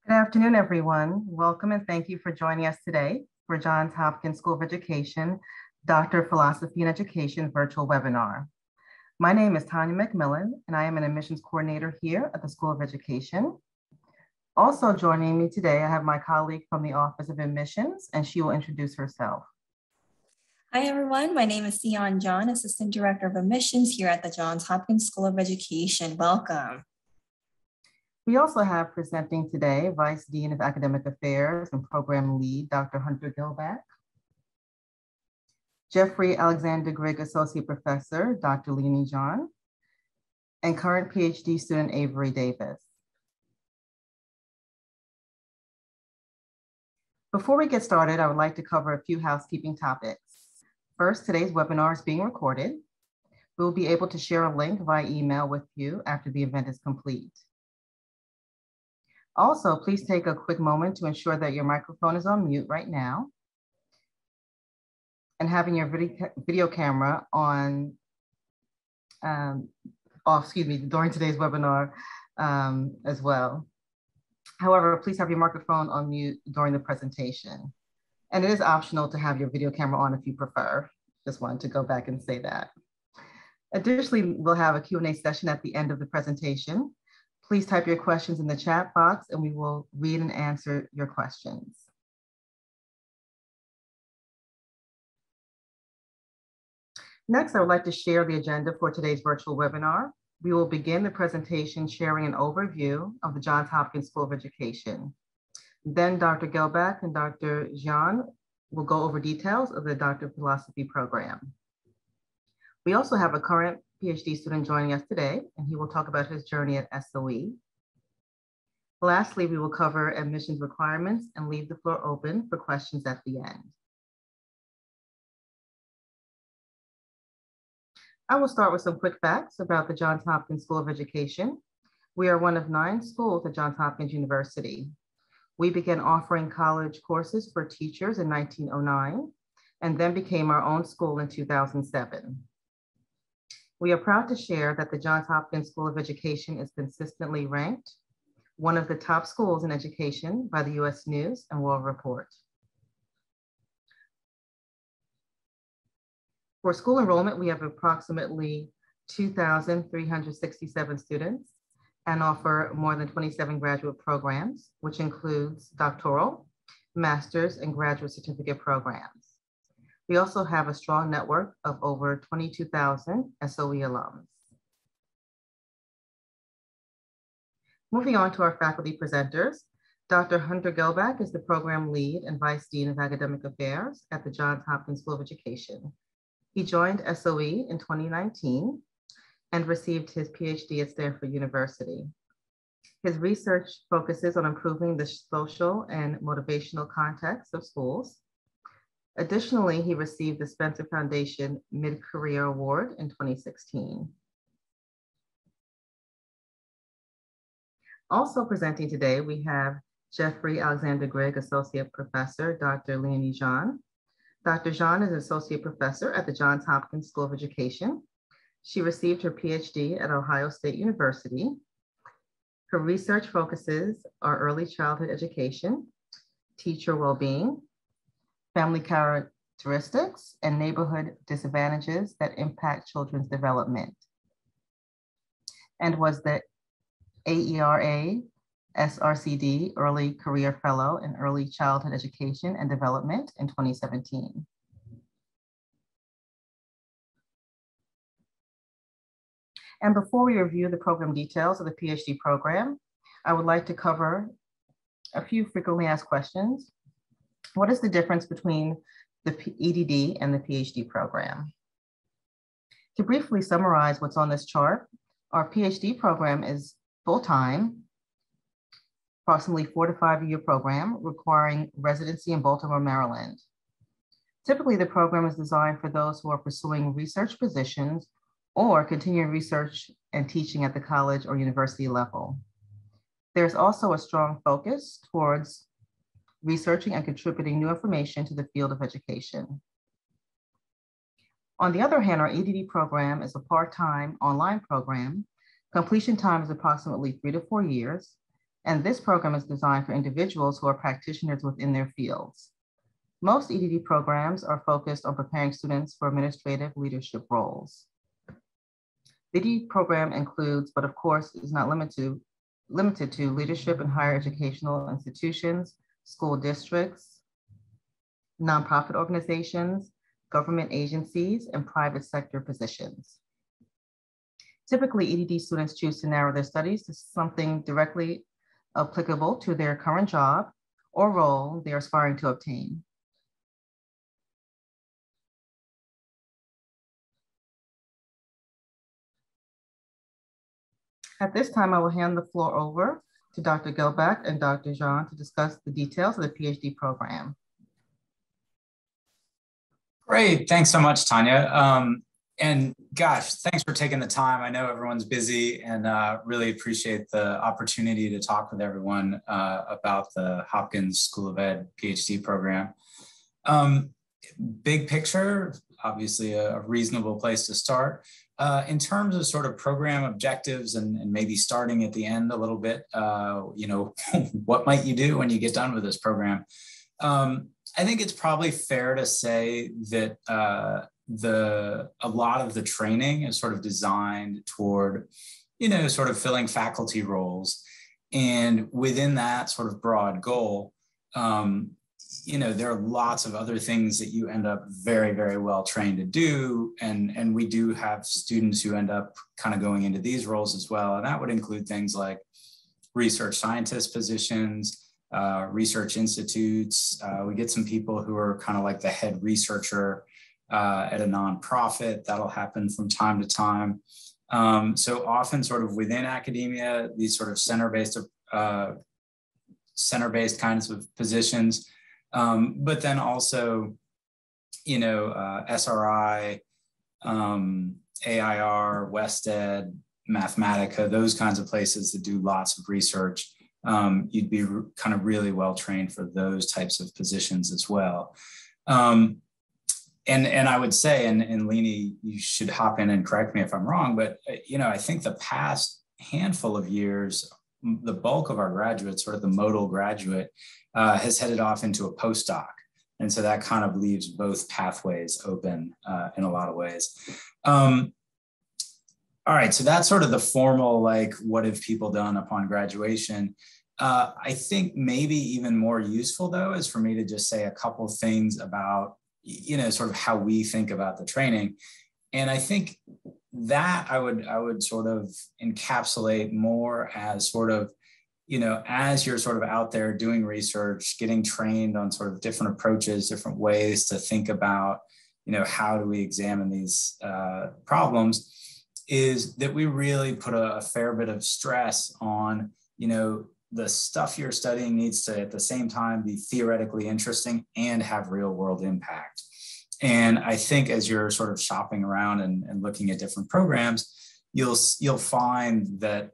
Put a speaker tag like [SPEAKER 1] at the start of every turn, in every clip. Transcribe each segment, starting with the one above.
[SPEAKER 1] Good afternoon, everyone. Welcome and thank you for joining us today for Johns Hopkins School of Education, Doctor of Philosophy and Education virtual webinar. My name is Tanya McMillan, and I am an admissions coordinator here at the School of Education. Also joining me today, I have my colleague from the Office of Admissions, and she will introduce herself.
[SPEAKER 2] Hi, everyone. My name is Leonie John, Assistant Director of Admissions here at the Johns Hopkins School of Education. Welcome.
[SPEAKER 1] We also have presenting today Vice Dean of Academic Affairs and Program Lead, Dr. Hunter Gilbach. Jeffrey Alexander Grigg Associate Professor, Dr. Leonie John, and current PhD student Avery Davis. Before we get started, I would like to cover a few housekeeping topics. First, today's webinar is being recorded. We will be able to share a link via email with you after the event is complete. Also, please take a quick moment to ensure that your microphone is on mute right now and having your video camera on, during today's webinar as well. However, please have your microphone on mute during the presentation. And it is optional to have your video camera on if you prefer. Just wanted to go back and say that. Additionally, we'll have a Q&A session at the end of the presentation. Please type your questions in the chat box and we will read and answer your questions. Next, I would like to share the agenda for today's virtual webinar. We will begin the presentation sharing an overview of the Johns Hopkins School of Education. Then Dr. Gilbach and Dr. John will go over details of the Doctor of Philosophy program. We also have a current PhD student joining us today, and he will talk about his journey at SOE. Lastly, we will cover admissions requirements and leave the floor open for questions at the end. I will start with some quick facts about the Johns Hopkins School of Education. We are one of 9 schools at Johns Hopkins University. We began offering college courses for teachers in 1909 and then became our own school in 2007. We are proud to share that the Johns Hopkins School of Education is consistently ranked one of the top schools in education by the U.S. News and World Report. For school enrollment, we have approximately 2,367 students and offer more than 27 graduate programs, which includes doctoral, master's, and graduate certificate programs. We also have a strong network of over 22,000 SOE alums. Moving on to our faculty presenters, Dr. Hunter Gilbach is the Program Lead and Vice Dean of Academic Affairs at the Johns Hopkins School of Education. He joined SOE in 2019 and received his PhD at Stanford University. His research focuses on improving the social and motivational context of schools. Additionally, he received the Spencer Foundation Mid-Career Award in 2016. Also presenting today, we have Jeffrey Alexander Grigg Associate Professor, Dr. Leonie John. Dr. John is an Associate Professor at the Johns Hopkins School of Education. She received her PhD at Ohio State University. Her research focuses on early childhood education, teacher well-being, family characteristics, and neighborhood disadvantages that impact children's development, and was the AERA SRCD Early Career Fellow in Early Childhood Education and Development in 2017. And before we review the program details of the PhD program, I would like to cover a few frequently asked questions. What is the difference between the EDD and the PhD program? To briefly summarize what's on this chart, our PhD program is full-time, approximately 4 to 5 year program requiring residency in Baltimore, Maryland. Typically, the program is designed for those who are pursuing research positions or continuing research and teaching at the college or university level. There's also a strong focus towards researching and contributing new information to the field of education. On the other hand, our EDD program is a part-time online program. Completion time is approximately 3 to 4 years, and this program is designed for individuals who are practitioners within their fields. Most EDD programs are focused on preparing students for administrative leadership roles. The EDD program includes, but of course is not limited to leadership in higher educational institutions, school districts, nonprofit organizations, government agencies, and private sector positions. Typically, EDD students choose to narrow their studies to something directly applicable to their current job or role they're aspiring to obtain. At this time, I will hand the floor over to Dr. Gilbeck and Dr. John to discuss the details of the PhD program.
[SPEAKER 3] Great, thanks so much, Tanya. And gosh, thanks for taking the time. I know everyone's busy and really appreciate the opportunity to talk with everyone about the Hopkins School of Ed PhD program. Big picture, obviously a reasonable place to start. In terms of sort of program objectives and maybe starting at the end a little bit, you know, what might you do when you get done with this program? I think it's probably fair to say that a lot of the training is sort of designed toward, you know, sort of filling faculty roles. And within that sort of broad goal, you know, there are lots of other things that you end up very, very well trained to do. And we do have students who end up kind of going into these roles as well. And that would include things like research scientist positions, research institutes. We get some people who are kind of like the head researcher at a nonprofit. That'll happen from time to time. So often sort of within academia, these sort of center-based kinds of positions. But then also, you know, SRI, AIR, WestEd, Mathematica, those kinds of places that do lots of research. You'd be kind of really well trained for those types of positions as well. And I would say, and Leonie, you should hop in and correct me if I'm wrong, but you know, I think the past handful of years, the bulk of our graduates, sort of the modal graduate, has headed off into a postdoc. And so that kind of leaves both pathways open in a lot of ways. All right, so that's sort of the formal, like, what have people done upon graduation? I think maybe even more useful, though, is for me to just say a couple things about, you know, sort of how we think about the training. And I think that I would sort of encapsulate more as sort of, you know, as you're sort of out there doing research, getting trained on sort of different approaches, different ways to think about, you know, how do we examine these problems, is that we really put a fair bit of stress on, you know, the stuff you're studying needs to at the same time be theoretically interesting and have real world impact. And I think as you're sort of shopping around and looking at different programs, you'll find that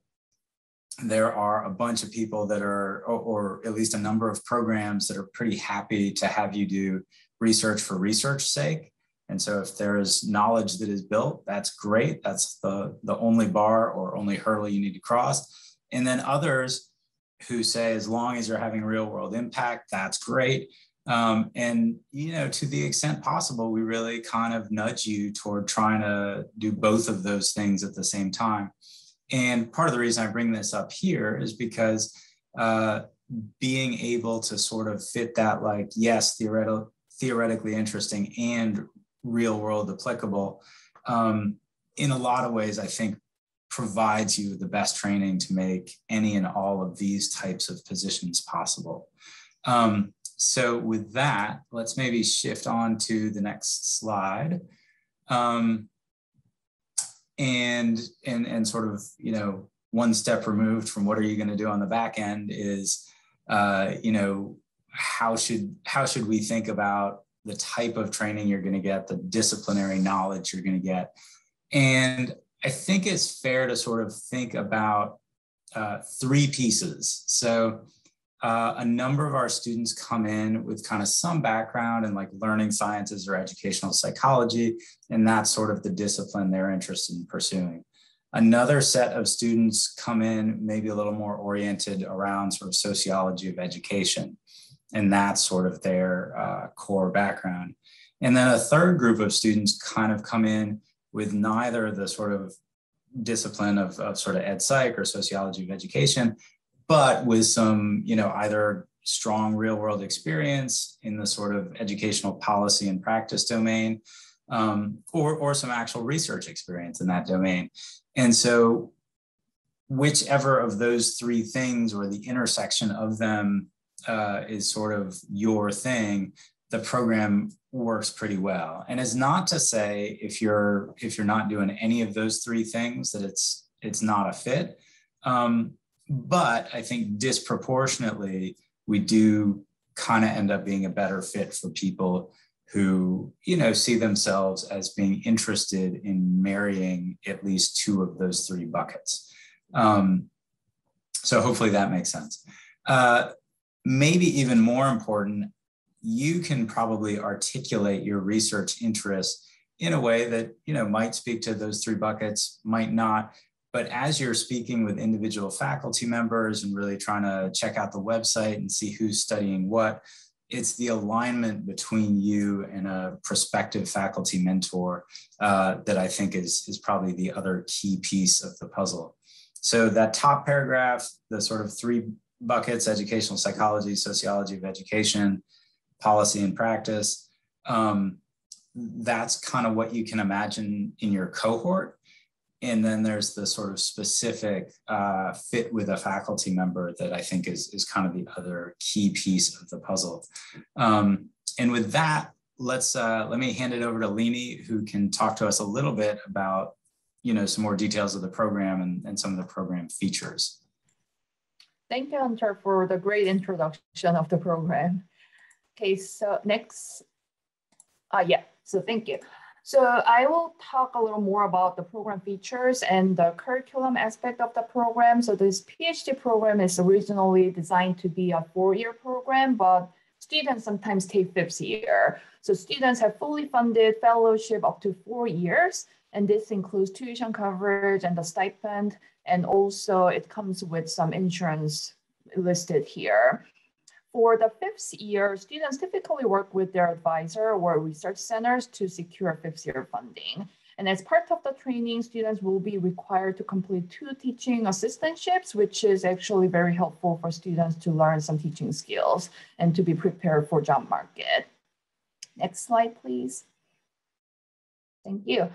[SPEAKER 3] there are a bunch of people that are, or at least a number of programs that are pretty happy to have you do research for research's sake. And so if there's knowledge that is built, that's great. That's the only bar or only hurdle you need to cross. And then others who say, as long as you're having real world impact, that's great. And, you know, to the extent possible, we really kind of nudge you toward trying to do both of those things at the same time. And part of the reason I bring this up here is because being able to sort of fit that, like, yes, theoretically interesting and real world applicable, in a lot of ways, I think provides you the best training to make any and all of these types of positions possible. So with that, let's maybe shift on to the next slide. And sort of, you know, one step removed from what are you going to do on the back end is, you know, how should we think about the type of training you're going to get, the disciplinary knowledge you're going to get. And I think it's fair to sort of think about three pieces. So a number of our students come in with kind of some background in like learning sciences or educational psychology, and that's sort of the discipline they're interested in pursuing. Another set of students come in maybe a little more oriented around sort of sociology of education, and that's sort of their core background. And then a third group of students kind of come in with neither the sort of discipline of sort of ed psych or sociology of education, but with some, either strong real world experience in the sort of educational policy and practice domain, or some actual research experience in that domain. And so whichever of those three things or the intersection of them is sort of your thing, the program works pretty well. And it's not to say if you're not doing any of those three things that it's not a fit. But I think disproportionately, we do kind of end up being a better fit for people who, see themselves as being interested in marrying at least two of those three buckets. So hopefully that makes sense. Maybe even more important, you can probably articulate your research interests in a way that, might speak to those three buckets, might not. But as you're speaking with individual faculty members and really trying to check out the website and see who's studying what, it's the alignment between you and a prospective faculty mentor that I think is probably the other key piece of the puzzle. So that top paragraph, the sort of three buckets, educational psychology, sociology of education, policy and practice, that's kind of what you can imagine in your cohort. And then there's the sort of specific fit with a faculty member that I think is kind of the other key piece of the puzzle. And with that, let me hand it over to Leonie, who can talk to us a little bit about, some more details of the program and some of the program features.
[SPEAKER 4] Thank you, Hunter, for the great introduction of the program. Okay, so next, so thank you. So I will talk a little more about the program features and the curriculum aspect of the program. So this PhD program is originally designed to be a 4-year program, but students sometimes take 5th year. So students have fully funded fellowship up to 4 years, and this includes tuition coverage and the stipend, and also it comes with some insurance listed here. For the 5th year, students typically work with their advisor or research centers to secure 5th year funding. And as part of the training, students will be required to complete 2 teaching assistantships, which is actually very helpful for students to learn some teaching skills and to be prepared for job market. Next slide, please. Thank you.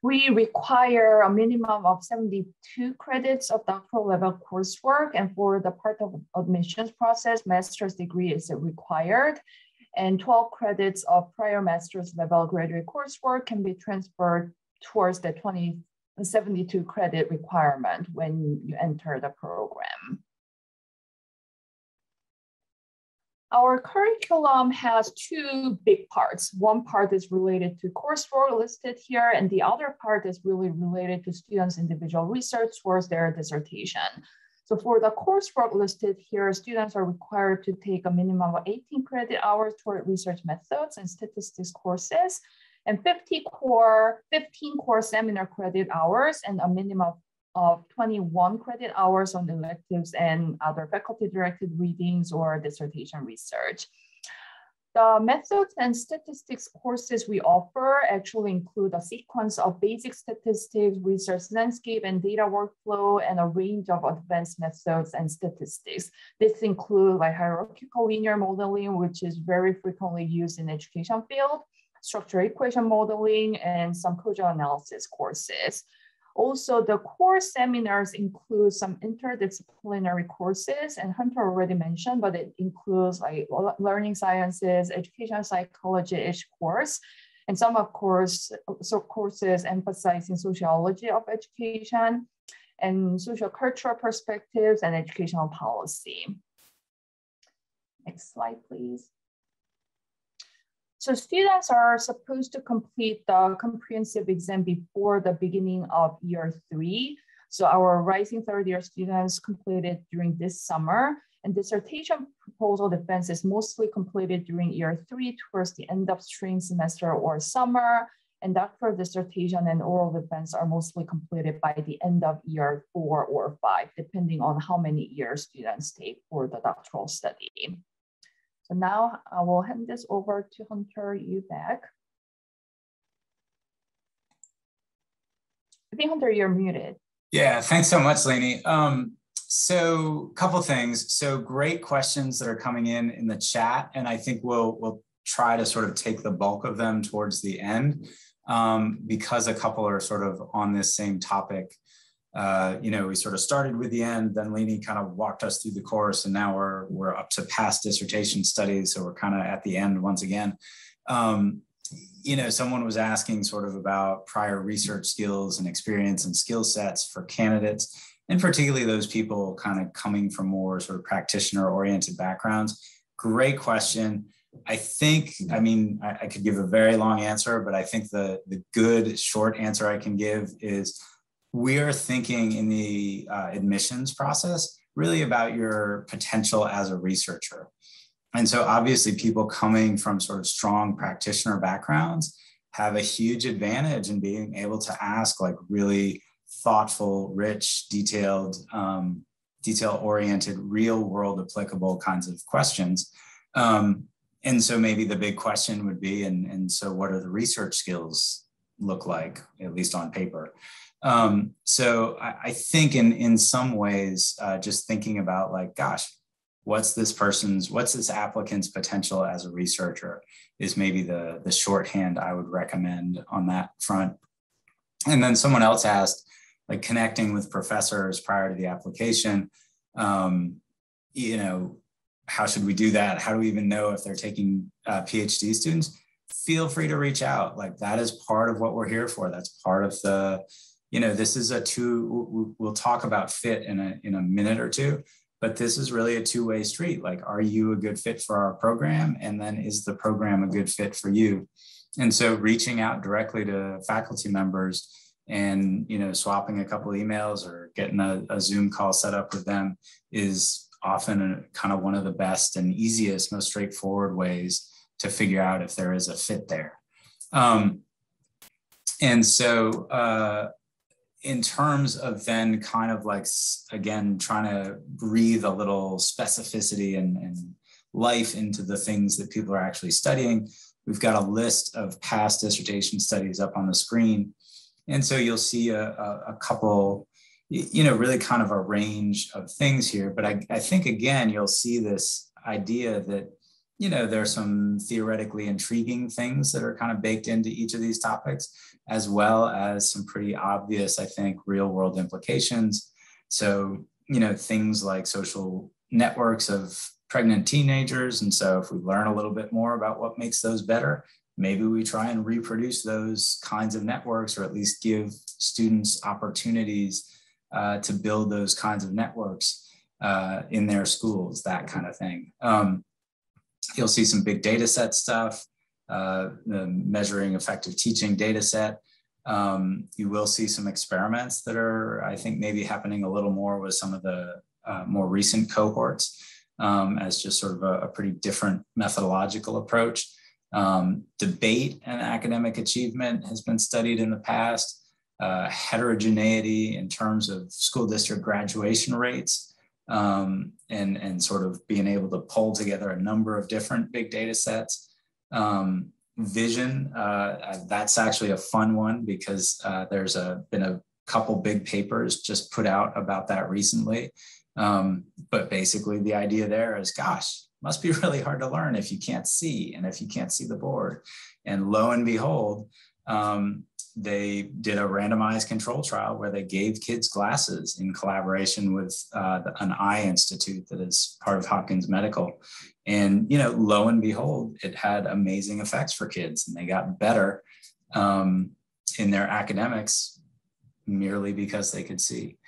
[SPEAKER 4] We require a minimum of 72 credits of doctoral level coursework, and for the part of admissions process, master's degree is required, and 12 credits of prior master's level graduate coursework can be transferred towards the 72 credit requirement when you enter the program. Our curriculum has 2 big parts. One part is related to coursework listed here, and the other part is really related to students' individual research towards their dissertation. So for the coursework listed here, students are required to take a minimum of 18 credit hours toward research methods and statistics courses, and 15 core seminar credit hours, and a minimum of 21 credit hours on electives and other faculty-directed readings or dissertation research. The methods and statistics courses we offer actually include a sequence of basic statistics, research landscape and data workflow, and a range of advanced methods and statistics. This includes like hierarchical linear modeling, which is very frequently used in education field, structural equation modeling, and some causal analysis courses. Also, the core seminars include some interdisciplinary courses, and Hunter already mentioned, but it includes like learning sciences, education psychology-ish course, and some of course, courses emphasizing sociology of education and social cultural perspectives and educational policy. Next slide, please. So students are supposed to complete the comprehensive exam before the beginning of year 3. So our rising 3rd-year students completed during this summer, and dissertation proposal defense is mostly completed during year 3 towards the end of spring semester or summer. And doctoral dissertation and oral defense are mostly completed by the end of year 4 or 5, depending on how many years students take for the doctoral study. So now I will hand this over to Hunter Eubank. I think, Hunter, you're muted.
[SPEAKER 3] Yeah, thanks so much, Leonie. So a couple things. So great questions that are coming in the chat, and I think we'll try to sort of take the bulk of them towards the end, because a couple are sort of on this same topic. We sort of started with the end, then Leonie kind of walked us through the course, and now we're up to past dissertation studies, so we're kind of at the end once again. Someone was asking sort of about prior research skills and experience and skill sets for candidates, and particularly those people kind of coming from more sort of practitioner-oriented backgrounds. Great question. I think, I could give a very long answer, but I think the good short answer I can give is we are thinking in the admissions process really about your potential as a researcher. And so obviously people coming from sort of strong practitioner backgrounds have a huge advantage in being able to ask like really thoughtful, rich, detail-oriented, real-world applicable kinds of questions. And so maybe the big question would be, and so what are the research skills look like, at least on paper? So I think in some ways, just thinking about like, gosh, what's this applicant's potential as a researcher is maybe the shorthand I would recommend on that front. And then someone else asked, like connecting with professors prior to the application, how should we do that? How do we even know if they're taking PhD students? Feel free to reach out. Like that is part of what we're here for. That's part of the, this is we'll talk about fit in a minute or two, but this is really a two-way street. Like, are you a good fit for our program? And then is the program a good fit for you? And so reaching out directly to faculty members and, swapping a couple of emails or getting a Zoom call set up with them is often kind of one of the best and easiest, most straightforward ways to figure out if there is a fit there. And so in terms of then kind of like, again, trying to breathe a little specificity and life into the things that people are actually studying, we've got a list of past dissertation studies up on the screen. And so you'll see a couple, really kind of a range of things here. But I think, again, you'll see this idea that, there's some theoretically intriguing things that are kind of baked into each of these topics, as well as some pretty obvious, I think, real world implications. So, things like social networks of pregnant teenagers. And so if we learn a little bit more about what makes those better, maybe we try and reproduce those kinds of networks, or at least give students opportunities to build those kinds of networks in their schools, that kind of thing. You'll see some big data set stuff, the measuring effective teaching data set. You will see some experiments that are, I think, maybe happening a little more with some of the more recent cohorts as just sort of a pretty different methodological approach. Debate and academic achievement has been studied in the past. Heterogeneity in terms of school district graduation rates, and sort of being able to pull together a number of different big data sets. Vision, that's actually a fun one because there's been a couple big papers just put out about that recently. But basically the idea there is, gosh, must be really hard to learn if you can't see and if you can't see the board. And lo and behold, they did a randomized control trial where they gave kids glasses in collaboration with an eye institute that is part of Hopkins Medical. And, lo and behold, it had amazing effects for kids, and they got better in their academics merely because they could see.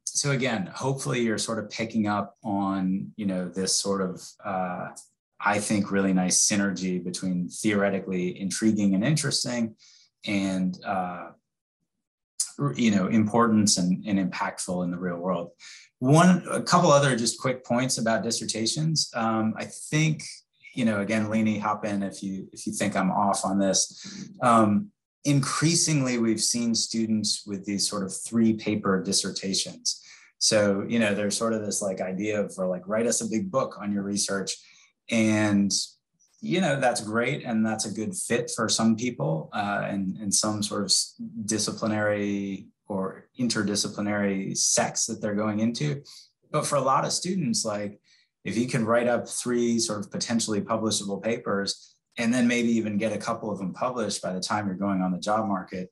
[SPEAKER 3] So again, hopefully you're sort of picking up on, this sort of, I think, really nice synergy between theoretically intriguing and interesting and, importance and impactful in the real world. A couple other just quick points about dissertations. I think, again, Leonie, hop in if you think I'm off on this. increasingly, we've seen students with these sort of 3-paper dissertations. So, there's sort of this like idea of like, write us a big book on your research. And, that's great. And that's a good fit for some people and some sort of disciplinary or interdisciplinary sects that they're going into. But for a lot of students, like if you can write up 3 sort of potentially publishable papers, and then maybe even get a couple of them published by the time you're going on the job market,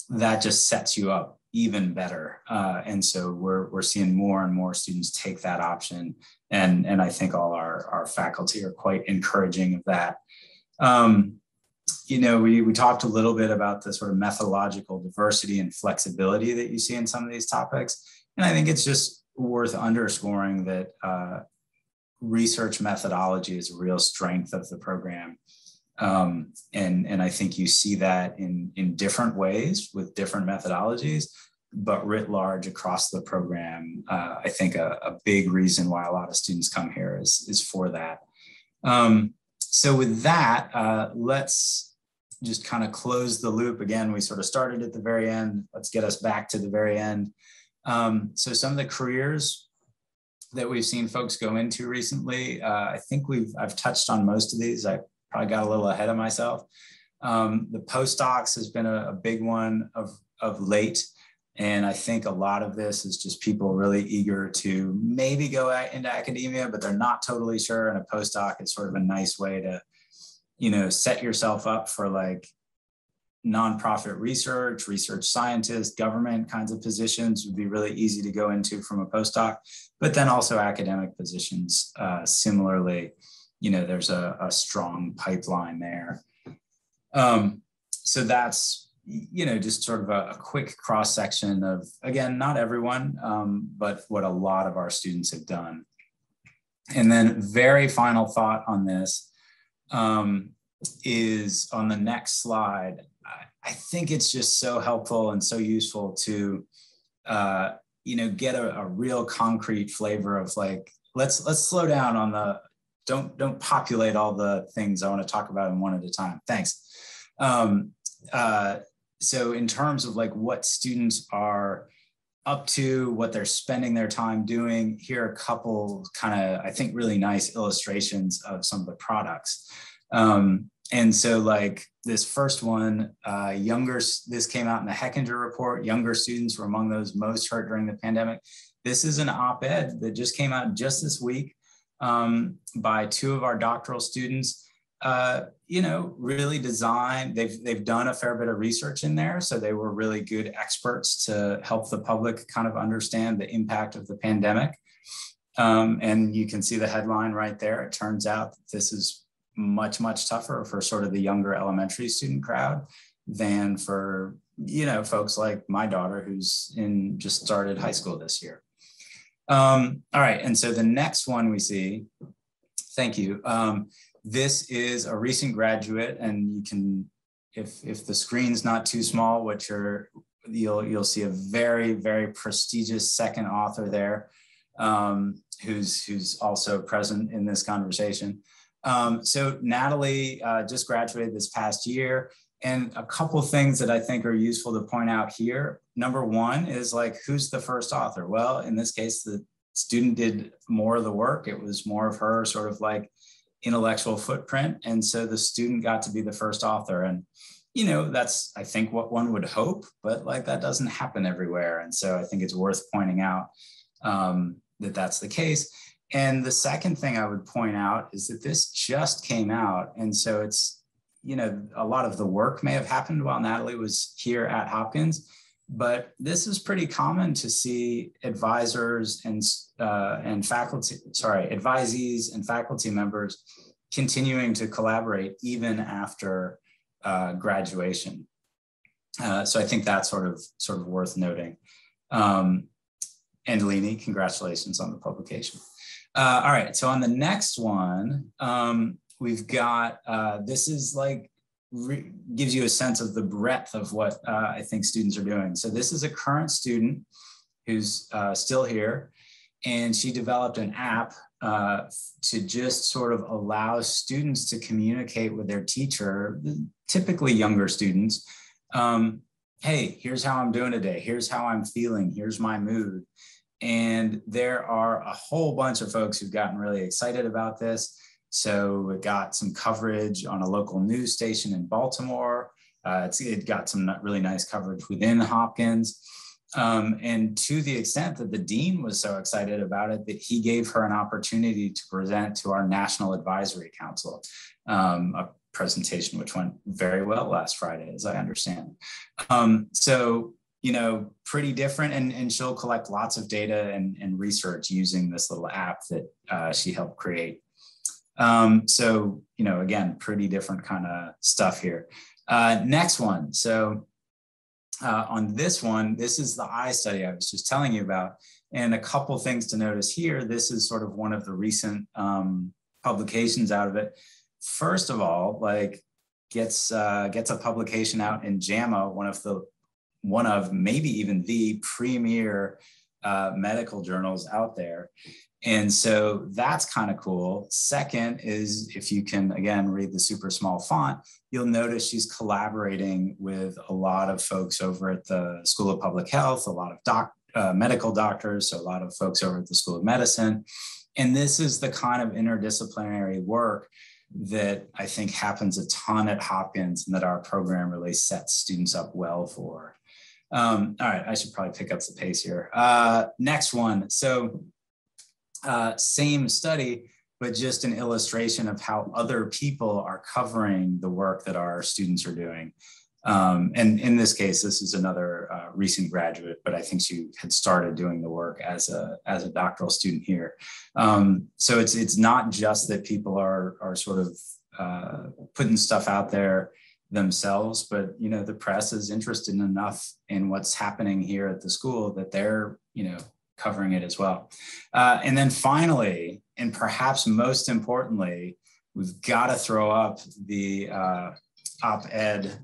[SPEAKER 3] that just sets you up even better. And so we're seeing more and more students take that option. And I think all our faculty are quite encouraging of that. We talked a little bit about the sort of methodological diversity and flexibility that you see in some of these topics. And I think it's just worth underscoring that research methodology is a real strength of the program. And I think you see that in different ways with different methodologies, but writ large across the program. I think a big reason why a lot of students come here is for that. So with that, let's just kind of close the loop. Again, we sort of started at the very end. Let's get us back to the very end. So some of the careers that we've seen folks go into recently, I think I've touched on most of these. I probably got a little ahead of myself. The postdocs has been a big one of late. And I think a lot of this is just people really eager to maybe go into academia, but they're not totally sure. And a postdoc is sort of a nice way to, set yourself up for like nonprofit research scientist, government kinds of positions would be really easy to go into from a postdoc, but then also academic positions. Similarly, there's a strong pipeline there. So that's, just sort of a quick cross section of, again, not everyone, but what a lot of our students have done. And then very final thought on this is on the next slide. I think it's just so helpful and so useful to, get a real concrete flavor of like, let's slow down on the, don't populate all the things I want to talk about in one at a time. Thanks. So in terms of like what students are up to, what they're spending their time doing, here are a couple kind of, I think, really nice illustrations of some of the products. And so like this first one, this came out in the Hechinger report, younger students were among those most hurt during the pandemic. This is an op-ed that just came out just this week by 2 of our doctoral students. Really designed, they've done a fair bit of research in there. So they were really good experts to help the public kind of understand the impact of the pandemic. And you can see the headline right there. It turns out that this is much, much tougher for sort of the younger elementary student crowd than for, folks like my daughter who's just started high school this year. All right, and so the next one we see, thank you. This is a recent graduate, and you can, if the screen's not too small, which you'll see a very, very prestigious second author there, who's also present in this conversation. So Natalie just graduated this past year, and a couple things that I think are useful to point out here. Number one is like, who's the first author? Well, in this case, the student did more of the work. It was more of her sort of like intellectual footprint. And so the student got to be the first author. And, that's, I think, what one would hope, but like that doesn't happen everywhere. And so I think it's worth pointing out that that's the case. And the second thing I would point out is that this just came out. And so it's, a lot of the work may have happened while Natalie was here at Hopkins, but this is pretty common to see advisors and advisees and faculty members continuing to collaborate even after graduation. So I think that's sort of worth noting. And Leonie, congratulations on the publication. All right, so on the next one, we've got, this is like, gives you a sense of the breadth of what I think students are doing. So this is a current student who's still here, and she developed an app to just sort of allow students to communicate with their teacher, typically younger students, hey, here's how I'm doing today. Here's how I'm feeling. Here's my mood. And there are a whole bunch of folks who've gotten really excited about this. So it got some coverage on a local news station in Baltimore. It got some really nice coverage within Hopkins. And to the extent that the dean was so excited about it, that he gave her an opportunity to present to our National Advisory Council, a presentation which went very well last Friday, as I understand. So, you know, pretty different, and she'll collect lots of data and research using this little app that she helped create. So, you know, again, pretty different kind of stuff here. Next one. So on this one, this is the eye study I was just telling you about. And a couple things to notice here. This is sort of one of the recent publications out of it. First of all, like gets a publication out in JAMA, one of maybe even the premier medical journals out there. And so that's kind of cool. Second is, if you can, again, read the super small font, you'll notice she's collaborating with a lot of folks over at the School of Public Health, a lot of medical doctors, so a lot of folks over at the School of Medicine. And this is the kind of interdisciplinary work that I think happens a ton at Hopkins, and that our program really sets students up well for. All right, I should probably pick up the pace here. Next one. So same study, but just an illustration of how other people are covering the work that our students are doing. And in this case, this is another recent graduate, but I think she had started doing the work as a doctoral student here. So it's not just that people are sort of putting stuff out there themselves, but you know, the press is interested enough in what's happening here at the school that they're, you know, covering it as well. And then finally, and perhaps most importantly, we've got to throw up the op-ed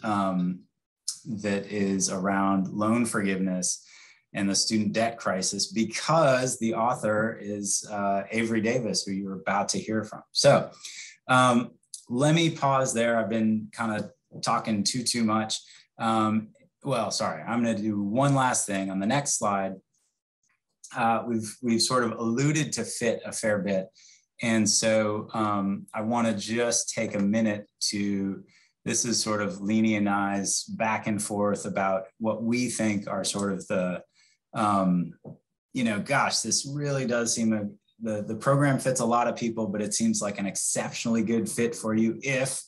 [SPEAKER 3] that is around loan forgiveness and the student debt crisis, because the author is Avery Davis, who you're about to hear from. So let me pause there. I've been kind of talking too much. Well, sorry, I'm going to do one last thing on the next slide. We've sort of alluded to fit a fair bit. And so I want to just take a minute to, this is sort of Leonie and I's back and forth about what we think are sort of the, you know, gosh, this really does seem, the program fits a lot of people, but it seems like an exceptionally good fit for you if.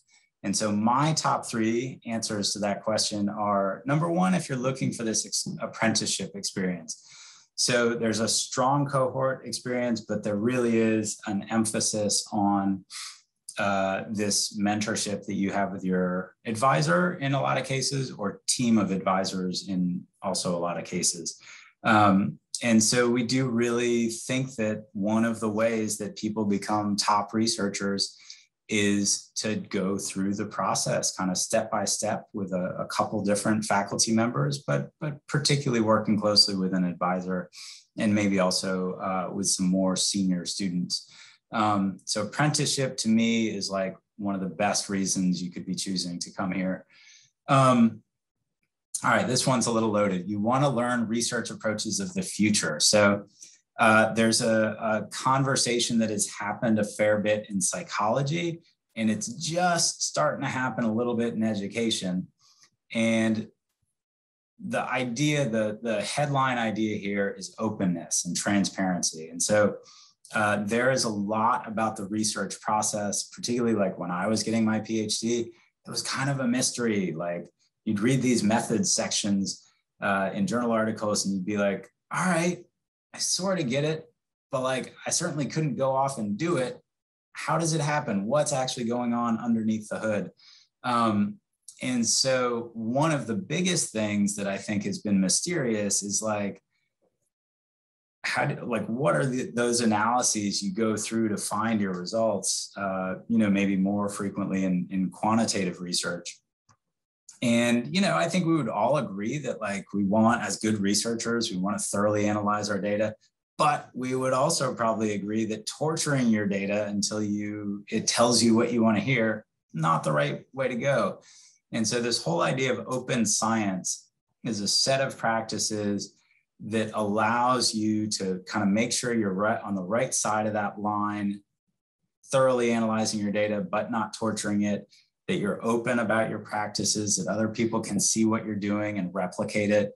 [SPEAKER 3] And so my top 3 answers to that question are, number 1, if you're looking for this apprenticeship experience. So there's a strong cohort experience, but there really is an emphasis on this mentorship that you have with your advisor in a lot of cases, or team of advisors in also a lot of cases. And so we do really think that one of the ways that people become top researchers is to go through the process kind of step by step with a couple different faculty members, but particularly working closely with an advisor, and maybe also with some more senior students. So apprenticeship to me is like one of the best reasons you could be choosing to come here. All right, this one's a little loaded. You want to learn research approaches of the future. So there's a conversation that has happened a fair bit in psychology, and it's just starting to happen a little bit in education. And the idea, the headline idea here is openness and transparency. And so there is a lot about the research process, particularly like when I was getting my PhD, it was kind of a mystery. Like you'd read these methods sections in journal articles and you'd be like, all right, I sort of get it, but like, I certainly couldn't go off and do it. How does it happen? What's actually going on underneath the hood? And so one of the biggest things that I think has been mysterious is like, what are those analyses you go through to find your results, you know, maybe more frequently in quantitative research. And, you know, I think we would all agree that like we want, as good researchers, we want to thoroughly analyze our data, but we would also probably agree that torturing your data until it tells you what you want to hear, not the right way to go. And so this whole idea of open science is a set of practices that allows you to kind of make sure you're right on the right side of that line, thoroughly analyzing your data, but not torturing it, that you're open about your practices, that other people can see what you're doing and replicate it.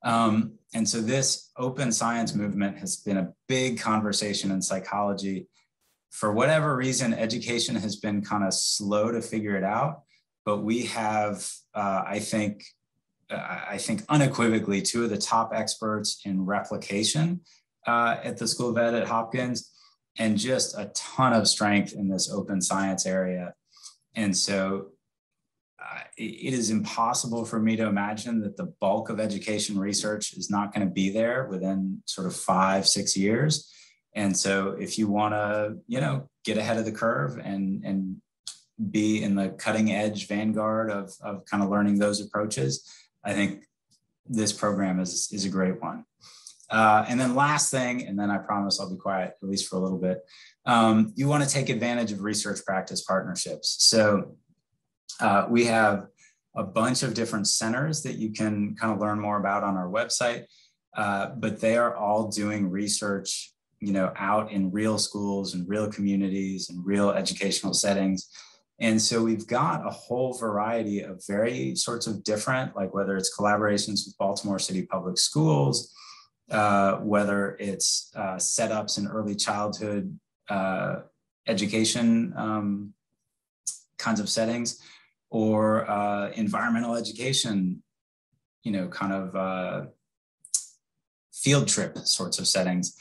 [SPEAKER 3] And so this open science movement has been a big conversation in psychology. For whatever reason, education has been kind of slow to figure it out, but we have, I think unequivocally, two of the top experts in replication at the School of Ed at Hopkins, and just a ton of strength in this open science area. And so it is impossible for me to imagine that the bulk of education research is not going to be there within sort of 5-6 years. And so if you want to, get ahead of the curve and be in the cutting edge vanguard of kind of learning those approaches, I think this program is a great one. And then last thing, and then I promise I'll be quiet, at least for a little bit. You want to take advantage of research practice partnerships. So we have a bunch of different centers that you can kind of learn more about on our website, but they are all doing research, out in real schools and real communities and real educational settings. And so we've got a whole variety of very sorts of different, like whether it's collaborations with Baltimore City Public Schools, whether it's setups in early childhood education kinds of settings, or environmental education, kind of field trip sorts of settings.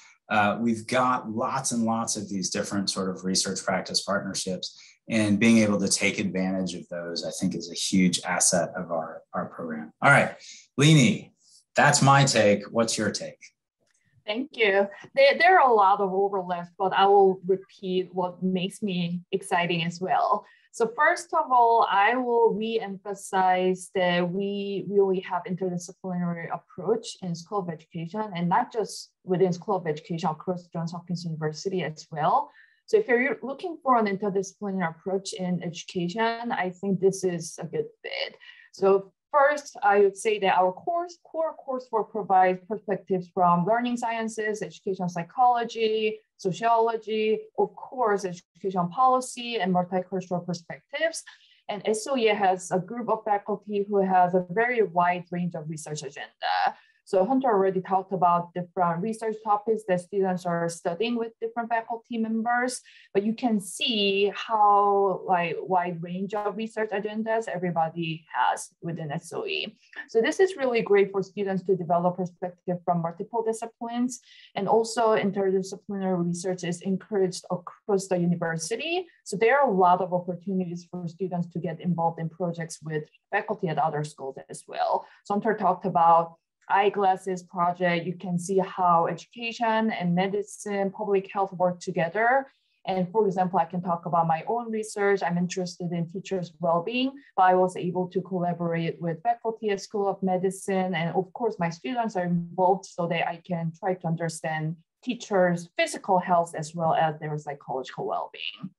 [SPEAKER 3] We've got lots and lots of these different sort of research practice partnerships, and being able to take advantage of those, I think, is a huge asset of our program. All right, Leonie, that's my take. What's your take?
[SPEAKER 4] Thank you. There are a lot of overlaps, but I will repeat what makes me exciting as well. So first of all, I will re-emphasize that we really have interdisciplinary approach in School of Education, and not just within School of Education, across Johns Hopkins University as well. So if you're looking for an interdisciplinary approach in education, I think this is a good fit. So first, I would say that our core coursework provides perspectives from learning sciences, educational psychology, sociology, of course, education policy, and multicultural perspectives. And SOE has a group of faculty who has a very wide range of research agenda. So Hunter already talked about different research topics that students are studying with different faculty members, but you can see how wide range of research agendas everybody has within SOE. So this is really great for students to develop perspective from multiple disciplines, and also interdisciplinary research is encouraged across the university. So there are a lot of opportunities for students to get involved in projects with faculty at other schools as well. So Hunter talked about eyeglasses project. You can see how education and medicine, public health work together. And for example, I can talk about my own research. I'm interested in teachers' well-being, but I was able to collaborate with faculty at School of Medicine. And of course, my students are involved so that I can try to understand teachers' physical health as well as their psychological well-being.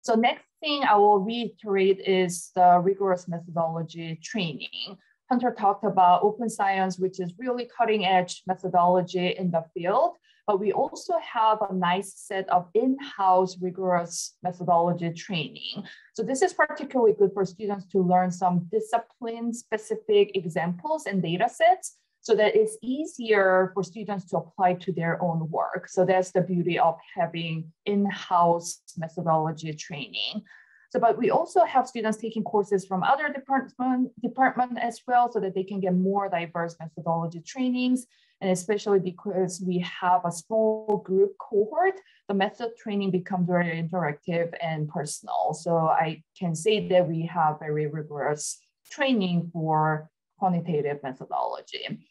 [SPEAKER 4] So next thing I will reiterate is the rigorous methodology training. Hunter talked about open science, which is really cutting edge methodology in the field, but we also have a nice set of in-house rigorous methodology training. So this is particularly good for students to learn some discipline-specific examples and data sets so that it's easier for students to apply to their own work. So that's the beauty of having in-house methodology training. So, but we also have students taking courses from other department as well, so that they can get more diverse methodology trainings. And especially because we have a small group cohort, the method training becomes very interactive and personal. So I can say that we have very rigorous training for quantitative methodology.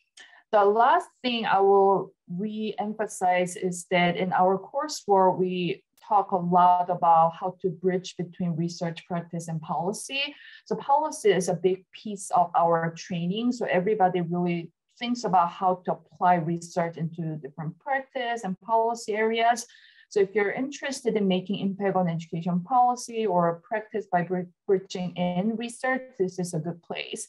[SPEAKER 4] The last thing I will re-emphasize is that in our coursework, we talk a lot about how to bridge between research practice and policy. So policy is a big piece of our training. So everybody really thinks about how to apply research into different practice and policy areas. So if you're interested in making impact on education policy or practice by bridging in research, this is a good place.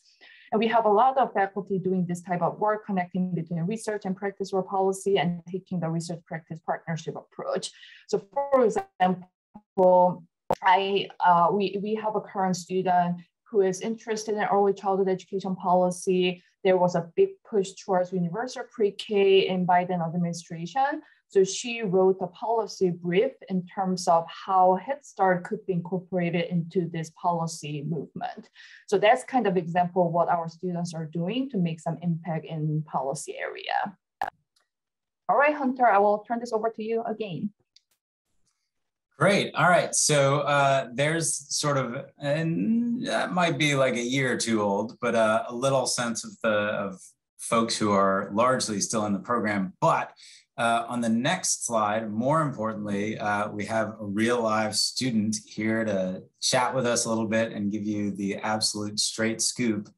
[SPEAKER 4] And we have a lot of faculty doing this type of work, connecting between research and practice or policy and taking the research practice partnership approach. So for example, we have a current student who is interested in early childhood education policy. There was a big push towards universal pre-K in Biden administration. So she wrote a policy brief in terms of how Head Start could be incorporated into this policy movement. So that's kind of example of what our students are doing to make some impact in policy area. All right, Hunter, I will turn this over to you again.
[SPEAKER 3] Great. All right. So there's sort of, and that might be like a year or two old, but a little sense of folks who are largely still in the program. But on the next slide, more importantly, we have a real live student here to chat with us a little bit and give you the absolute straight scoop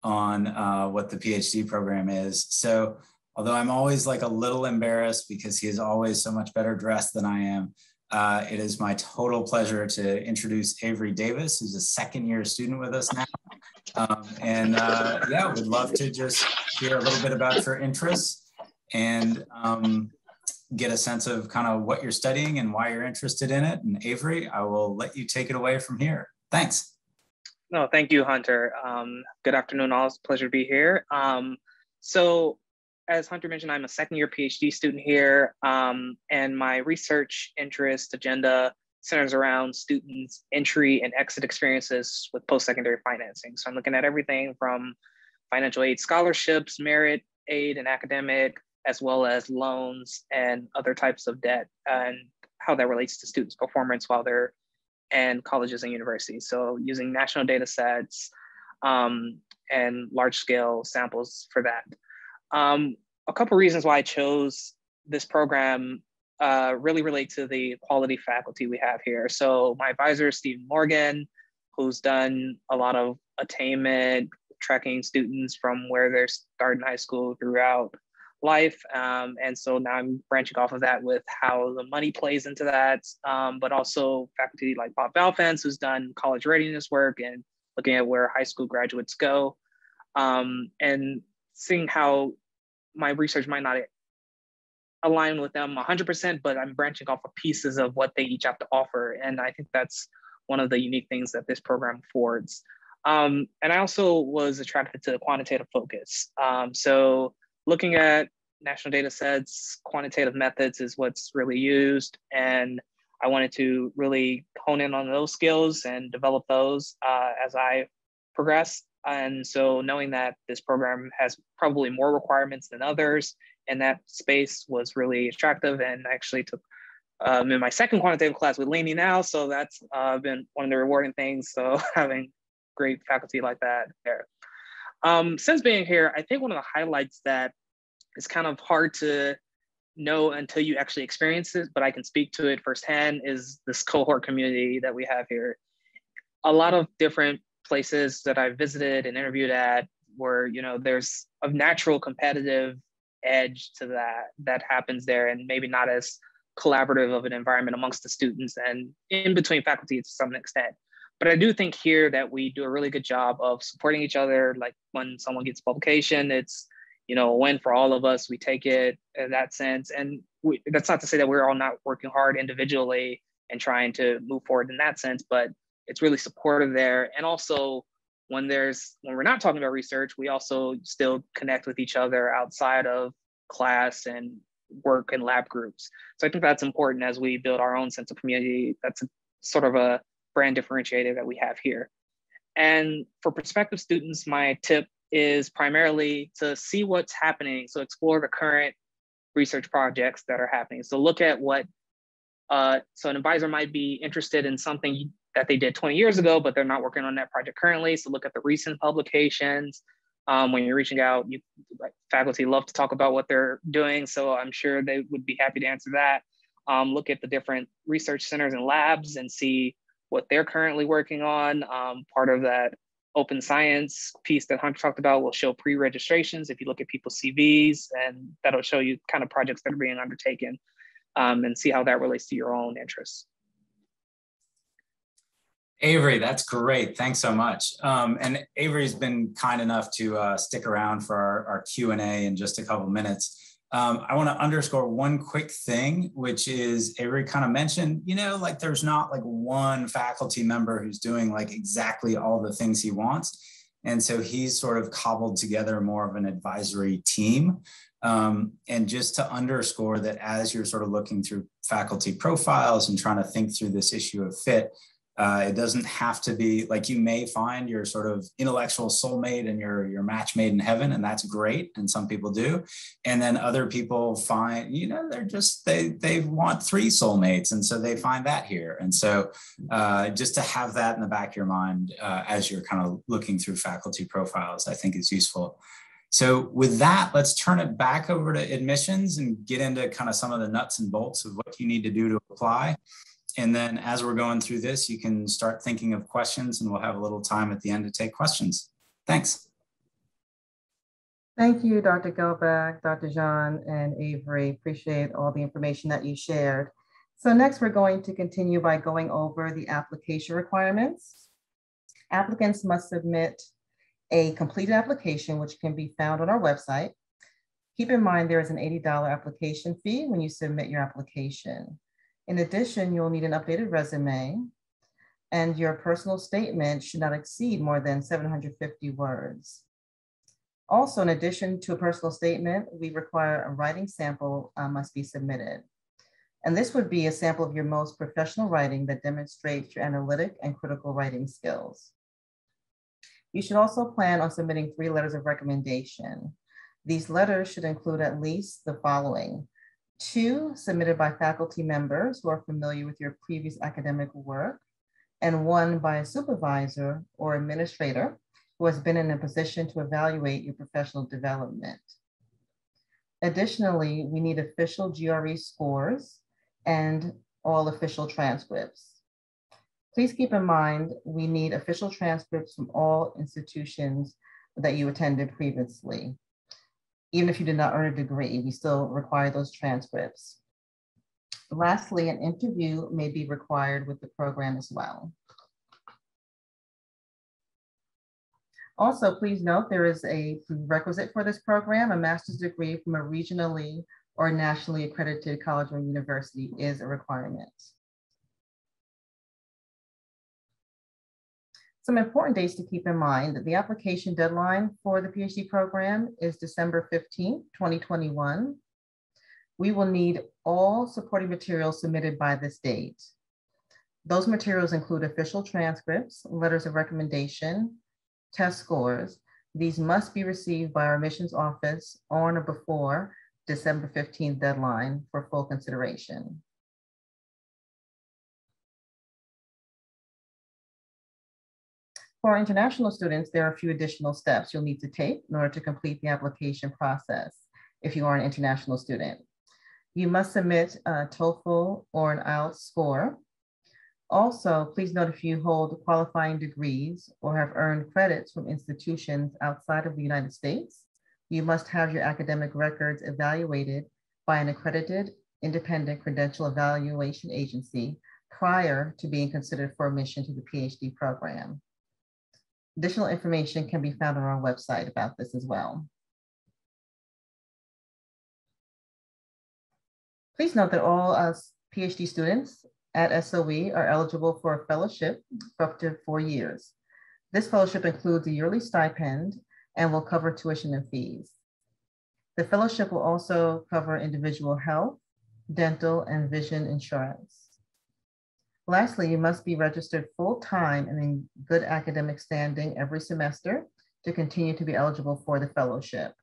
[SPEAKER 3] on what the PhD program is. So although I'm always like a little embarrassed because he is always so much better dressed than I am, it is my total pleasure to introduce Avery Davis, who's a second-year student with us now. Yeah, we'd love to just hear a little bit about your interests and get a sense of kind of what you're studying and why you're interested in it. And Avery, I will let you take it away from here. Thanks.
[SPEAKER 5] No, thank you, Hunter. Good afternoon, all. It's a pleasure to be here. So as Hunter mentioned, I'm a second-year PhD student here, and my research interest agenda centers around students' entry and exit experiences with post-secondary financing. So I'm looking at everything from financial aid scholarships, merit aid and academic, as well as loans and other types of debt, and how that relates to students' performance while they're in colleges and universities. So using national data sets and large-scale samples for that. A couple of reasons why I chose this program really relate to the quality faculty we have here. So my advisor is Stephen Morgan, who's done a lot of attainment, tracking students from where they're starting high school throughout life. And so now I'm branching off of that with how the money plays into that, but also faculty like Bob Valfence, who's done college readiness work and looking at where high school graduates go, and seeing how my research might not align with them 100%, but I'm branching off of pieces of what they each have to offer. And I think that's one of the unique things that this program affords. And I also was attracted to the quantitative focus. So looking at national data sets, quantitative methods is what's really used. And I wanted to really hone in on those skills and develop those as I progress. And so knowing that this program has probably more requirements than others, and that space was really attractive. And I actually took in my second quantitative class with Leonie now. So that's been one of the rewarding things. So having great faculty like that there. Since being here, I think one of the highlights that is kind of hard to know until you actually experience it, but I can speak to it firsthand, is this cohort community that we have here. A lot of different places that I've visited and interviewed at where, you know, there's a natural competitive edge to that happens there, and maybe not as collaborative of an environment amongst the students and in between faculty to some extent. But I do think here that we do a really good job of supporting each other. Like when someone gets publication, it's, you know, a win for all of us. We take it in that sense. And that's not to say that we're all not working hard individually and trying to move forward in that sense, but it's really supportive there. And also when we're not talking about research, we also still connect with each other outside of class and work and lab groups. So I think that's important as we build our own sense of community. That's sort of a brand differentiator that we have here. And for prospective students, my tip is primarily to see what's happening. So explore the current research projects that are happening. So look at what, so an advisor might be interested in something that they did 20 years ago, but they're not working on that project currently. So look at the recent publications. When you're reaching out, faculty love to talk about what they're doing. So I'm sure they would be happy to answer that. Look at the different research centers and labs and see what they're currently working on. Part of that open science piece that Hunter talked about will show pre-registrations if you look at people's CVs, and that'll show you kind of projects that are being undertaken. and see how that relates to your own interests.
[SPEAKER 3] Avery, that's great. Thanks so much. And Avery's been kind enough to stick around for our Q&A in just a couple minutes. I want to underscore one quick thing, which is Avery kind of mentioned, you know, like there's not like one faculty member who's doing like exactly all the things he wants. And so he's sort of cobbled together more of an advisory team. And just to underscore that as you're sort of looking through faculty profiles and trying to think through this issue of fit, it doesn't have to be like you may find your sort of intellectual soulmate and your match made in heaven, and that's great. And some people do. And then other people find, you know, they're just, they want 3 soulmates. And so they find that here. And so just to have that in the back of your mind as you're kind of looking through faculty profiles, I think is useful. So with that, let's turn it back over to admissions and get into kind of some of the nuts and bolts of what you need to do to apply. And then as we're going through this, you can start thinking of questions and we'll have a little time at the end to take questions. Thanks.
[SPEAKER 1] Thank you, Dr. Gelbach, Dr. John, and Avery. Appreciate all the information that you shared. So next we're going to continue by going over the application requirements. Applicants must submit a completed application, which can be found on our website. Keep in mind there is an $80 application fee when you submit your application. In addition, you'll need an updated resume, and your personal statement should not exceed more than 750 words. Also, in addition to a personal statement, we require a writing sample must be submitted. And this would be a sample of your most professional writing that demonstrates your analytic and critical writing skills. You should also plan on submitting 3 letters of recommendation. These letters should include at least the following: 2 submitted by faculty members who are familiar with your previous academic work, and 1 by a supervisor or administrator who has been in a position to evaluate your professional development. Additionally, we need official GRE scores and all official transcripts. Please keep in mind, we need official transcripts from all institutions that you attended previously. Even if you did not earn a degree, we still require those transcripts. Lastly, an interview may be required with the program as well. Also, please note there is a prerequisite for this program. A master's degree from a regionally or nationally accredited college or university is a requirement. Some important dates to keep in mind: the application deadline for the PhD program is December 15th, 2021. We will need all supporting materials submitted by this date. Those materials include official transcripts, letters of recommendation, test scores. These must be received by our admissions office on or before December 15th deadline for full consideration. For our international students, there are a few additional steps you'll need to take in order to complete the application process if you are an international student. You must submit a TOEFL or an IELTS score. Also, please note if you hold qualifying degrees or have earned credits from institutions outside of the United States, you must have your academic records evaluated by an accredited independent credential evaluation agency prior to being considered for admission to the PhD program. Additional information can be found on our website about this as well. Please note that all PhD students at SOE are eligible for a fellowship for up to 4 years. This fellowship includes a yearly stipend and will cover tuition and fees. The fellowship will also cover individual health, dental, and vision insurance. Lastly, you must be registered full-time and in good academic standing every semester to continue to be eligible for the fellowship.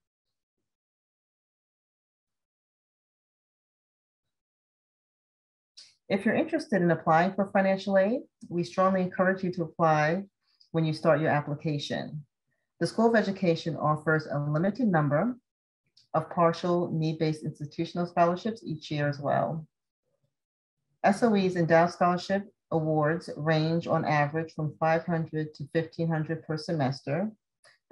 [SPEAKER 1] If you're interested in applying for financial aid, we strongly encourage you to apply when you start your application. The School of Education offers a limited number of partial need-based institutional scholarships each year as well. SOE's endowed scholarship awards range on average from $500 to $1,500 per semester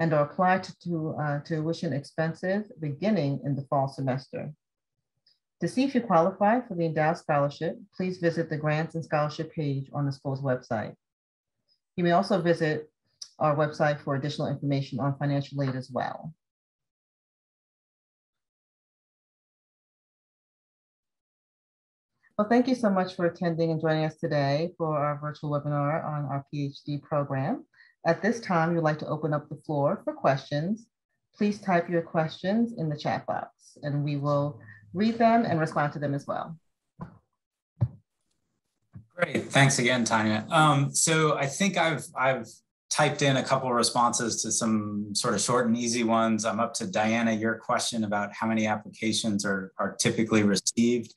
[SPEAKER 1] and are applied to tuition expenses beginning in the fall semester. To see if you qualify for the Endowed Scholarship, please visit the Grants and Scholarship page on the school's website. You may also visit our website for additional information on financial aid as well. Well, thank you so much for attending and joining us today for our virtual webinar on our PhD program. At this time, we'd like to open up the floor for questions. Please type your questions in the chat box and we will read them and respond to them as well.
[SPEAKER 3] Great, thanks again, Tanya. So I think I've typed in a couple of responses to some sort of short and easy ones. I'm up to Diana, your question about how many applications are typically received.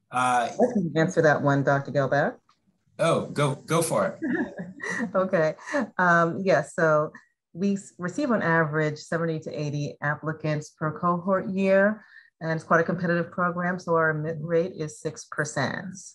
[SPEAKER 1] I can answer that one, Dr. Gelbach.
[SPEAKER 3] Oh, go for it.
[SPEAKER 1] Okay. Yes, so we receive on average 70 to 80 applicants per cohort year, and it's quite a competitive program, so our admit rate is 6%.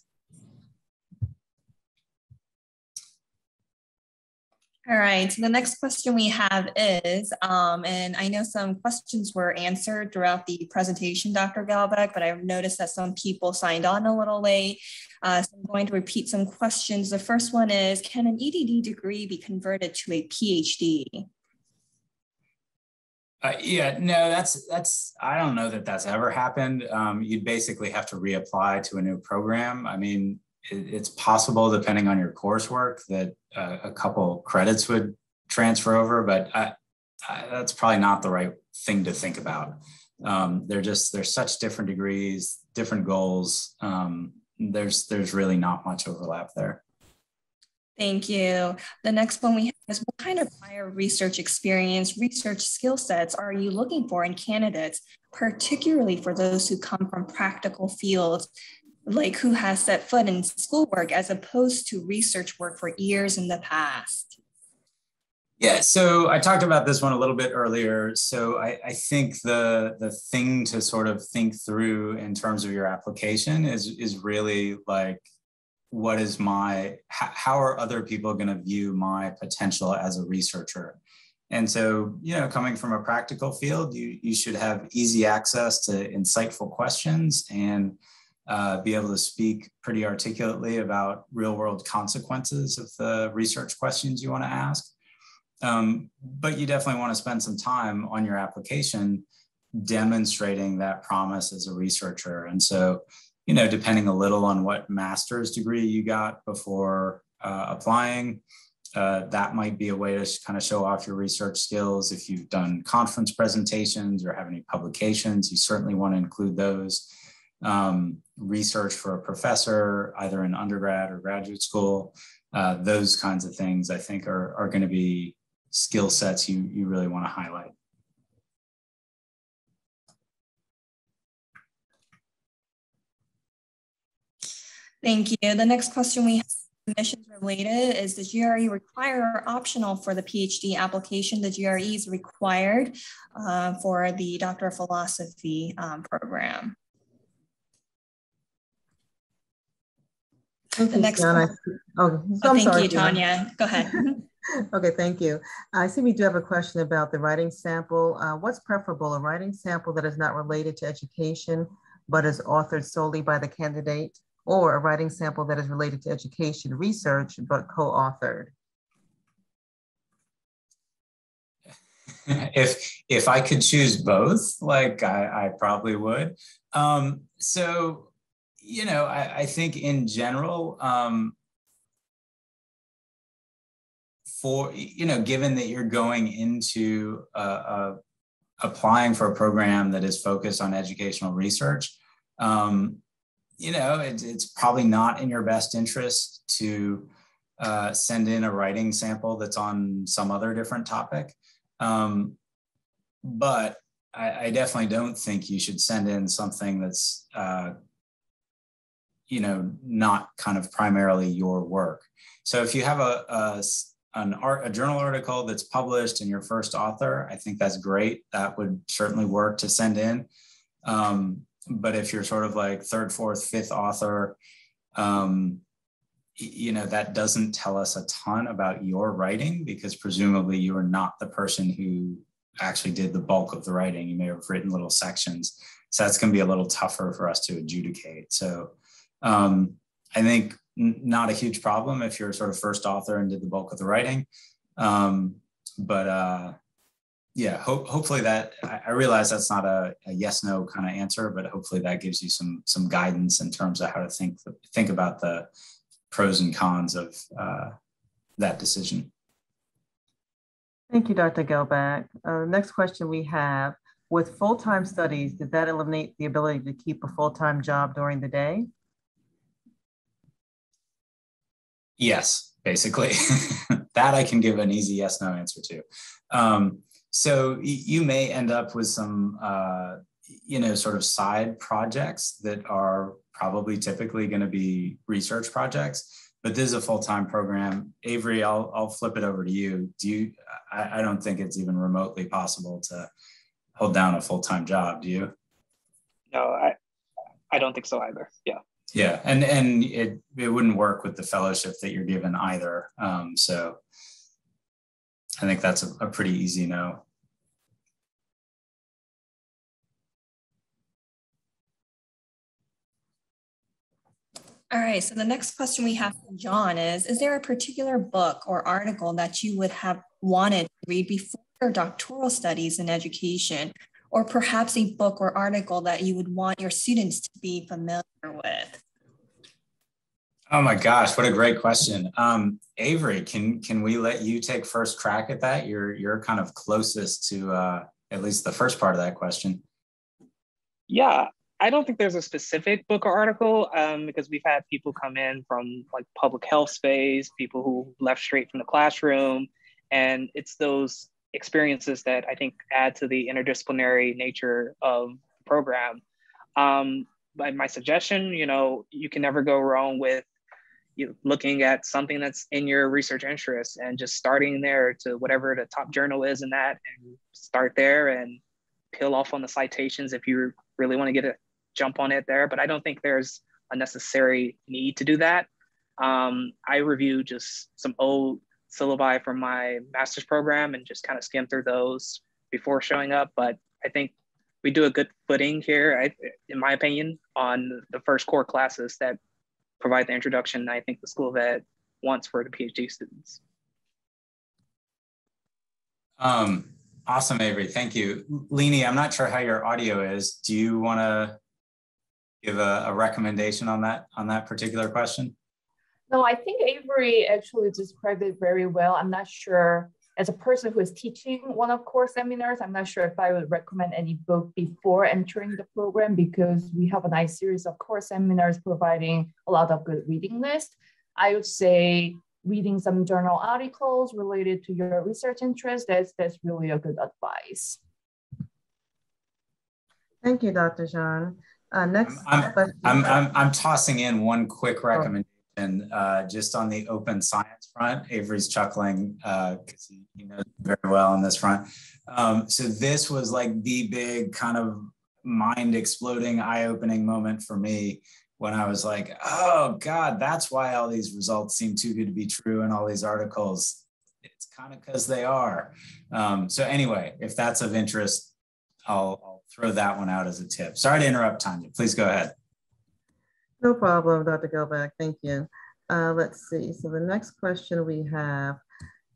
[SPEAKER 2] All right, so the next question we have is, and I know some questions were answered throughout the presentation, Dr. Gelbach, but I've noticed that some people signed on a little late. So I'm going to repeat some questions. The first one is, can an EDD degree be converted to a PhD?
[SPEAKER 3] Yeah, no, that's, I don't know that that's ever happened. You'd basically have to reapply to a new program. I mean, it's possible, depending on your coursework, that a couple credits would transfer over, but that's probably not the right thing to think about. There's such different degrees, different goals. There's really not much overlap there.
[SPEAKER 2] Thank you. The next one we have is, what kind of prior research experience, research skill sets are you looking for in candidates, particularly for those who come from practical fields, like who has set foot in schoolwork as opposed to research work for years in the past?
[SPEAKER 3] Yeah, so I talked about this one a little bit earlier. So I think the thing to sort of think through in terms of your application is really like, what is how are other people going to view my potential as a researcher? And so, you know, coming from a practical field, you should have easy access to insightful questions and be able to speak pretty articulately about real world consequences of the research questions you want to ask. But you definitely want to spend some time on your application demonstrating that promise as a researcher. And so, you know, depending a little on what master's degree you got before applying, that might be a way to kind of show off your research skills. If you've done conference presentations or have any publications, you certainly want to include those. Research for a professor, either in undergrad or graduate school, those kinds of things I think are going to be skill sets you really want to highlight.
[SPEAKER 2] Thank you. The next question we have, admissions related, is the GRE required or optional for the PhD application? The GRE is required for the Doctor of Philosophy program.
[SPEAKER 1] Thank
[SPEAKER 2] the
[SPEAKER 1] you,
[SPEAKER 2] next
[SPEAKER 1] John.
[SPEAKER 2] thank
[SPEAKER 1] sorry,
[SPEAKER 2] you, Tanya. Go ahead.
[SPEAKER 1] Okay, thank you. I see we do have a question about the writing sample. What's preferable, a writing sample that is not related to education, but is authored solely by the candidate, or a writing sample that is related to education research, but co-authored?
[SPEAKER 3] If I could choose both, like I probably would. So, you know, I think in general, for, you know, given that you're going into applying for a program that is focused on educational research, you know, it's probably not in your best interest to send in a writing sample that's on some other different topic. But I definitely don't think you should send in something that's, you know, not kind of primarily your work. So if you have a journal article that's published and you're first author, I think that's great. That would certainly work to send in. But if you're sort of like third, fourth, fifth author, you know, that doesn't tell us a ton about your writing, because presumably you are not the person who actually did the bulk of the writing. You may have written little sections. So that's going to be a little tougher for us to adjudicate. So I think not a huge problem if you're sort of first author and did the bulk of the writing. Yeah, hopefully that, I realize that's not a yes, no kind of answer, but hopefully that gives you some guidance in terms of how to think about the pros and cons of that decision.
[SPEAKER 1] Thank you, Dr. Gelbach. Next question we have, with full-time studies, did that eliminate the ability to keep a full-time job during the day?
[SPEAKER 3] Yes, basically. That I can give an easy yes, no answer to. So you may end up with some, sort of side projects that are probably typically going to be research projects, but this is a full-time program. Avery, I'll flip it over to you. I don't think it's even remotely possible to hold down a full-time job, do you?
[SPEAKER 5] No, I don't think so either. Yeah.
[SPEAKER 3] Yeah, and it wouldn't work with the fellowship that you're given either. So I think that's a pretty easy no.
[SPEAKER 2] All right, so the next question we have from John is there a particular book or article that you would have wanted to read before your doctoral studies in education, or perhaps a book or article that you would want your students to be familiar with?
[SPEAKER 3] Oh my gosh, what a great question. Avery, can we let you take first crack at that? You're kind of closest to at least the first part of that question.
[SPEAKER 5] Yeah, I don't think there's a specific book or article because we've had people come in from like public health space, people who left straight from the classroom, and it's those experiences that I think add to the interdisciplinary nature of the program. But my suggestion, you can never go wrong with looking at something that's in your research interest and just starting there to whatever the top journal is in that, and start there and peel off on the citations if you really want to get a jump on it there. But I don't think there's a necessary need to do that. I review just some old syllabi from my master's program and just kind of skim through those before showing up. But I think we do a good footing here, in my opinion, on the first core classes that provide the introduction I think the School of Ed wants for the PhD students.
[SPEAKER 3] Awesome, Avery, thank you. Leonie, I'm not sure how your audio is. Do you want to give a recommendation on that particular question?
[SPEAKER 4] No, I think Avery actually described it very well. I'm not sure, as a person who is teaching one of core seminars, I'm not sure if I would recommend any book before entering the program, because we have a nice series of core seminars providing a lot of good reading lists. I would say reading some journal articles related to your research interest, that's really a good advice.
[SPEAKER 1] Thank you, Dr. John. Next,
[SPEAKER 3] I'm tossing in one quick recommendation. Just on the open science front. Avery's chuckling because he knows very well on this front. So this was like the big kind of mind-exploding, eye-opening moment for me when I was like, oh God, that's why all these results seem too good to be true in all these articles. It's kind of because they are. So anyway, if that's of interest, I'll throw that one out as a tip. Sorry to interrupt, Tanya. Please go ahead.
[SPEAKER 1] No problem, Dr. Gelbach, thank you. Let's see, so the next question we have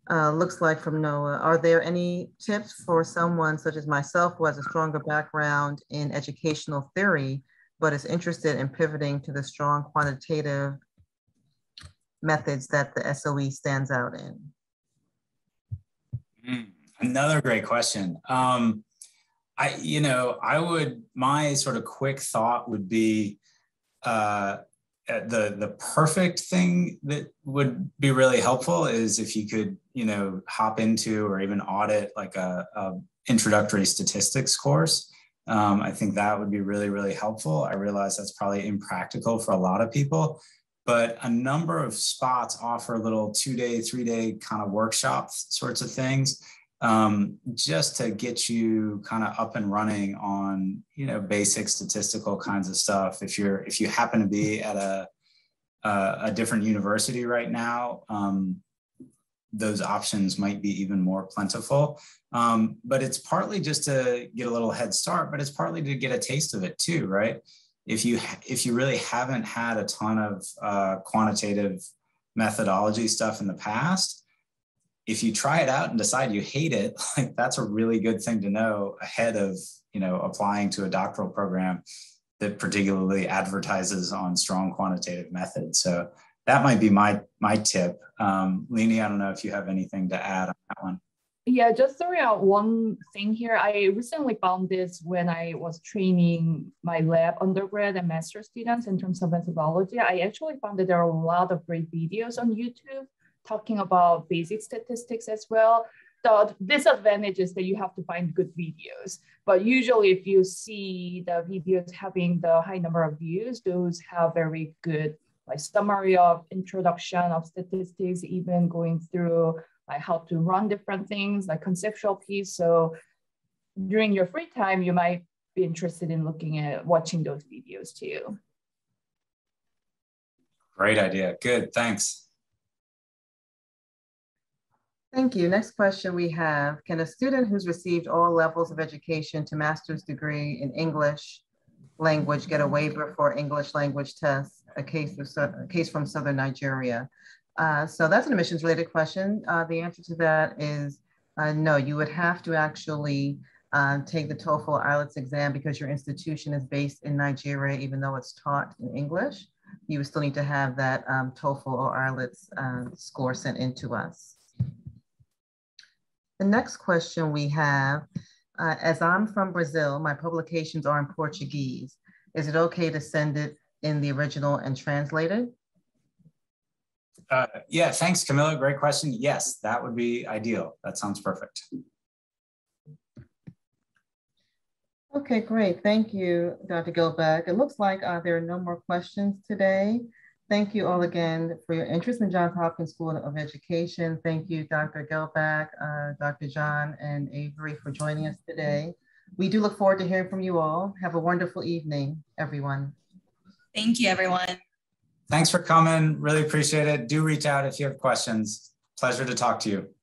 [SPEAKER 1] looks like from Noah. Are there any tips for someone such as myself who has a stronger background in educational theory, but is interested in pivoting to the strong quantitative methods that the SOE stands out in?
[SPEAKER 3] Another great question. My sort of quick thought would be, the perfect thing that would be really helpful is if you could, hop into or even audit like a introductory statistics course. I think that would be really, really helpful. I realize that's probably impractical for a lot of people, but a number of spots offer little 2-day, 3-day kind of workshops sorts of things. Just to get you kind of up and running on, basic statistical kinds of stuff. If you happen to be at a different university right now, those options might be even more plentiful. But it's partly just to get a little head start, but it's partly to get a taste of it too, right? If you really haven't had a ton of quantitative methodology stuff in the past, if you try it out and decide you hate it, like that's a really good thing to know ahead of, you know, applying to a doctoral program that particularly advertises on strong quantitative methods. So that might be my tip. Leonie, I don't know if you have anything to add on that one.
[SPEAKER 4] Yeah, just throwing out one thing here. I recently found this when I was training my lab undergrad and master students in terms of methodology. I actually found that there are a lot of great videos on YouTube talking about basic statistics as well. The disadvantage is that you have to find good videos. But usually if you see the videos having the high number of views, those have very good like summary of introduction of statistics, even going through like how to run different things, like conceptual piece. So during your free time, you might be interested in looking at watching those videos too.
[SPEAKER 3] Great idea. Good, thanks.
[SPEAKER 1] Thank you. Next question we have, can a student who's received all levels of education to master's degree in English language get a waiver for English language tests, a case from Southern Nigeria? So that's an admissions related question. The answer to that is no, you would have to actually take the TOEFL or IELTS exam because your institution is based in Nigeria, even though it's taught in English. You would still need to have that TOEFL or IELTS score sent in to us. The next question we have, as I'm from Brazil, my publications are in Portuguese. Is it okay to send it in the original and translated?
[SPEAKER 3] Yeah, thanks, Camilla. Great question. Yes, that would be ideal. That sounds perfect.
[SPEAKER 1] Okay, great. Thank you, Dr. Gilbeck. It looks like there are no more questions today. Thank you all again for your interest in Johns Hopkins School of Education. Thank you, Dr. Gilbeck, Dr. John, and Avery for joining us today. We do look forward to hearing from you all. Have a wonderful evening, everyone.
[SPEAKER 2] Thank you, everyone.
[SPEAKER 3] Thanks for coming. Really appreciate it. Do reach out if you have questions. Pleasure to talk to you.